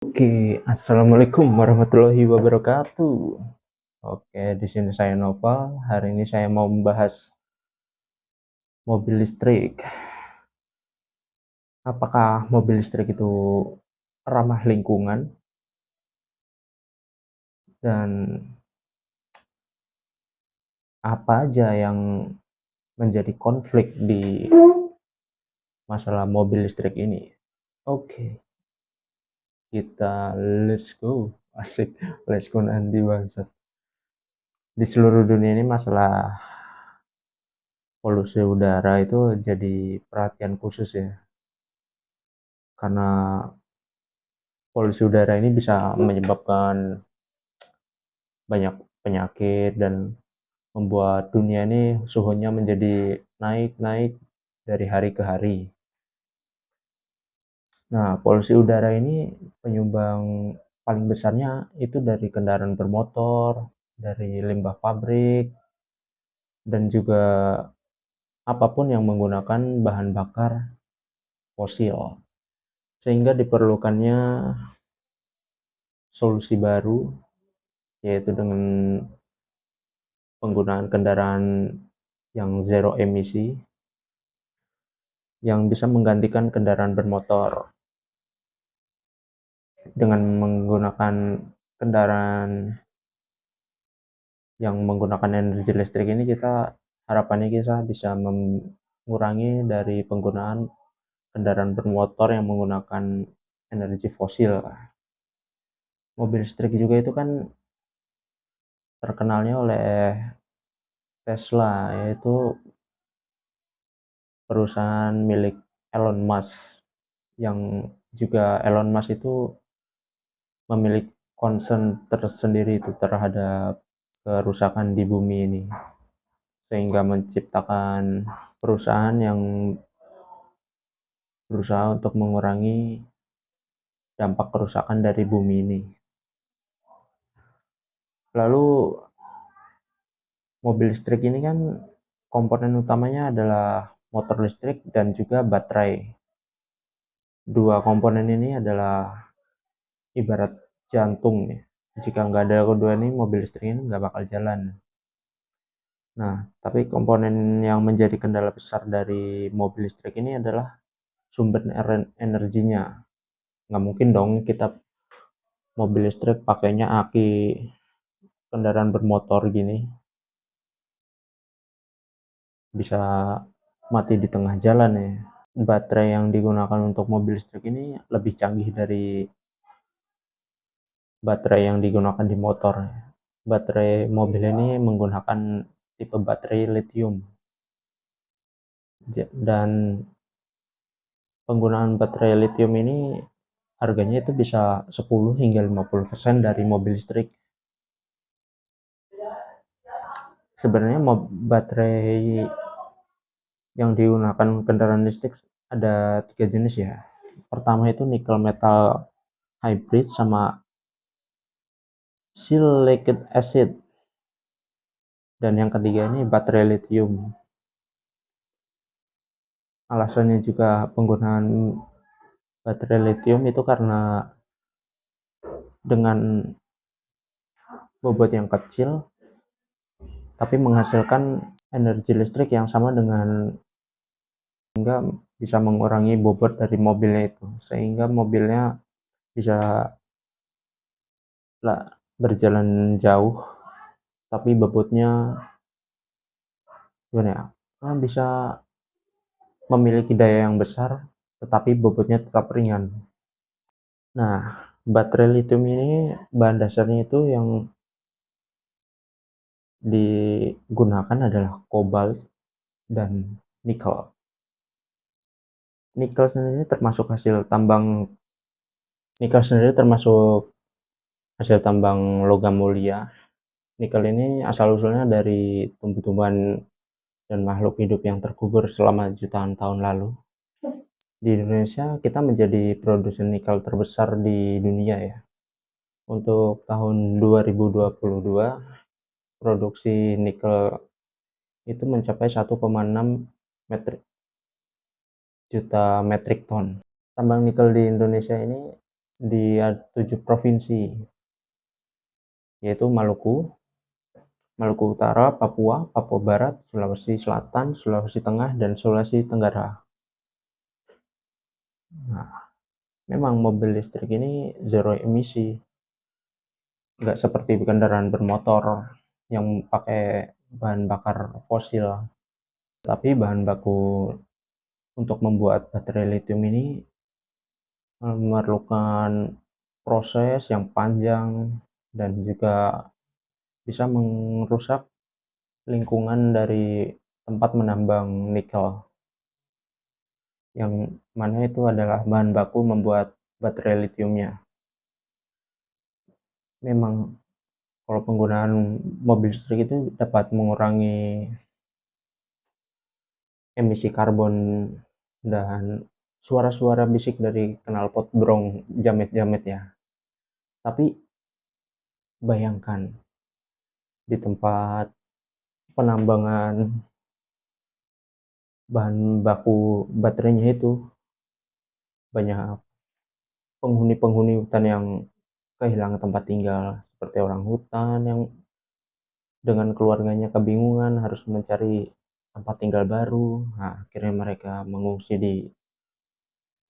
Oke, assalamualaikum warahmatullahi wabarakatuh. Oke, di sini saya Noval. Hari ini saya mau membahas mobil listrik. Apakah mobil listrik itu ramah lingkungan dan apa aja yang menjadi konflik di masalah mobil listrik ini? Oke, kita let's go. Asik, let's go nanti bangsa. Di seluruh dunia ini masalah polusi udara itu jadi perhatian khusus ya. Karena polusi udara ini bisa menyebabkan banyak penyakit dan membuat dunia ini suhunya menjadi naik-naik dari hari ke hari. Nah, polusi udara ini penyumbang paling besarnya itu dari kendaraan bermotor, dari limbah pabrik, dan juga apapun yang menggunakan bahan bakar fosil. Sehingga diperlukannya solusi baru, yaitu dengan penggunaan kendaraan yang zero emisi, yang bisa menggantikan kendaraan bermotor. Dengan menggunakan kendaraan yang menggunakan energi listrik ini, harapannya kita bisa mengurangi dari penggunaan kendaraan bermotor yang menggunakan energi fosil. Mobil listrik juga itu kan terkenalnya oleh Tesla, yaitu perusahaan milik Elon Musk, yang juga Elon Musk itu memiliki concern tersendiri itu terhadap kerusakan di bumi ini, sehingga menciptakan perusahaan yang berusaha untuk mengurangi dampak kerusakan dari bumi ini. Lalu mobil listrik ini kan komponen utamanya adalah motor listrik dan juga baterai. Dua komponen ini adalah ibarat jantung ya. Jika nggak ada kedua ini, mobil listrik ini nggak bakal jalan. Nah, tapi komponen yang menjadi kendala besar dari mobil listrik ini adalah sumber energinya. Nggak mungkin dong kita mobil listrik pakainya aki kendaraan bermotor gini, bisa mati di tengah jalan ya. Baterai yang digunakan untuk mobil listrik ini lebih canggih dari baterai yang digunakan di motor. Baterai mobil ini menggunakan tipe baterai lithium, dan penggunaan baterai lithium ini harganya itu bisa 10 hingga 50% dari mobil listrik. Sebenarnya baterai yang digunakan kendaraan listrik ada 3 jenis ya. Pertama itu nickel metal hybrid sama silicate acid, dan yang ketiga ini baterai lithium. Alasannya juga penggunaan baterai lithium itu karena dengan bobot yang kecil tapi menghasilkan energi listrik yang sama dengan, sehingga bisa mengurangi bobot dari mobilnya itu, sehingga mobilnya bisa berjalan jauh tapi bobotnya gimana ya, bisa memiliki daya yang besar tetapi bobotnya tetap ringan. Nah, baterai lithium ini bahan dasarnya itu yang digunakan adalah kobalt dan nikel. Nikel sendiri termasuk hasil tambang logam mulia. Nikel ini asal usulnya dari tumbuh-tumbuhan dan makhluk hidup yang terkubur selama jutaan tahun lalu. Di Indonesia kita menjadi produsen nikel terbesar di dunia ya. Untuk tahun 2022, produksi nikel itu mencapai 1,6 juta metrik ton. Tambang nikel di Indonesia ini di 7 provinsi, yaitu Maluku, Maluku Utara, Papua, Papua Barat, Sulawesi Selatan, Sulawesi Tengah, dan Sulawesi Tenggara. Nah, memang mobil listrik ini zero emisi, nggak seperti kendaraan bermotor yang pakai bahan bakar fosil. Tapi bahan baku untuk membuat baterai lithium ini memerlukan proses yang panjang dan juga bisa merusak lingkungan dari tempat menambang nikel, yang mana itu adalah bahan baku membuat baterai lithiumnya. Memang kalau penggunaan mobil listrik itu dapat mengurangi emisi karbon dan suara-suara bisik dari knalpot brong jamet-jamet ya. Tapi bayangkan di tempat penambangan bahan baku baterainya itu banyak penghuni-penghuni hutan yang kehilangan tempat tinggal, seperti orang hutan yang dengan keluarganya kebingungan harus mencari tempat tinggal baru. Nah, akhirnya mereka mengungsi di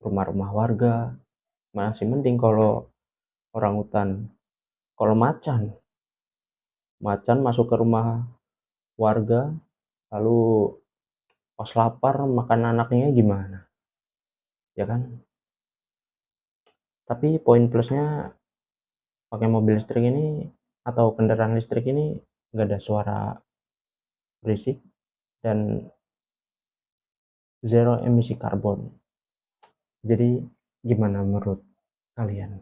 rumah-rumah warga. Masih mending kalau orang hutan. Kalau macan, macan masuk ke rumah warga, lalu pas lapar makan anaknya gimana? Ya kan? Tapi poin plusnya pakai mobil listrik ini atau kendaraan listrik ini nggak ada suara berisik dan zero emisi karbon. Jadi gimana menurut kalian?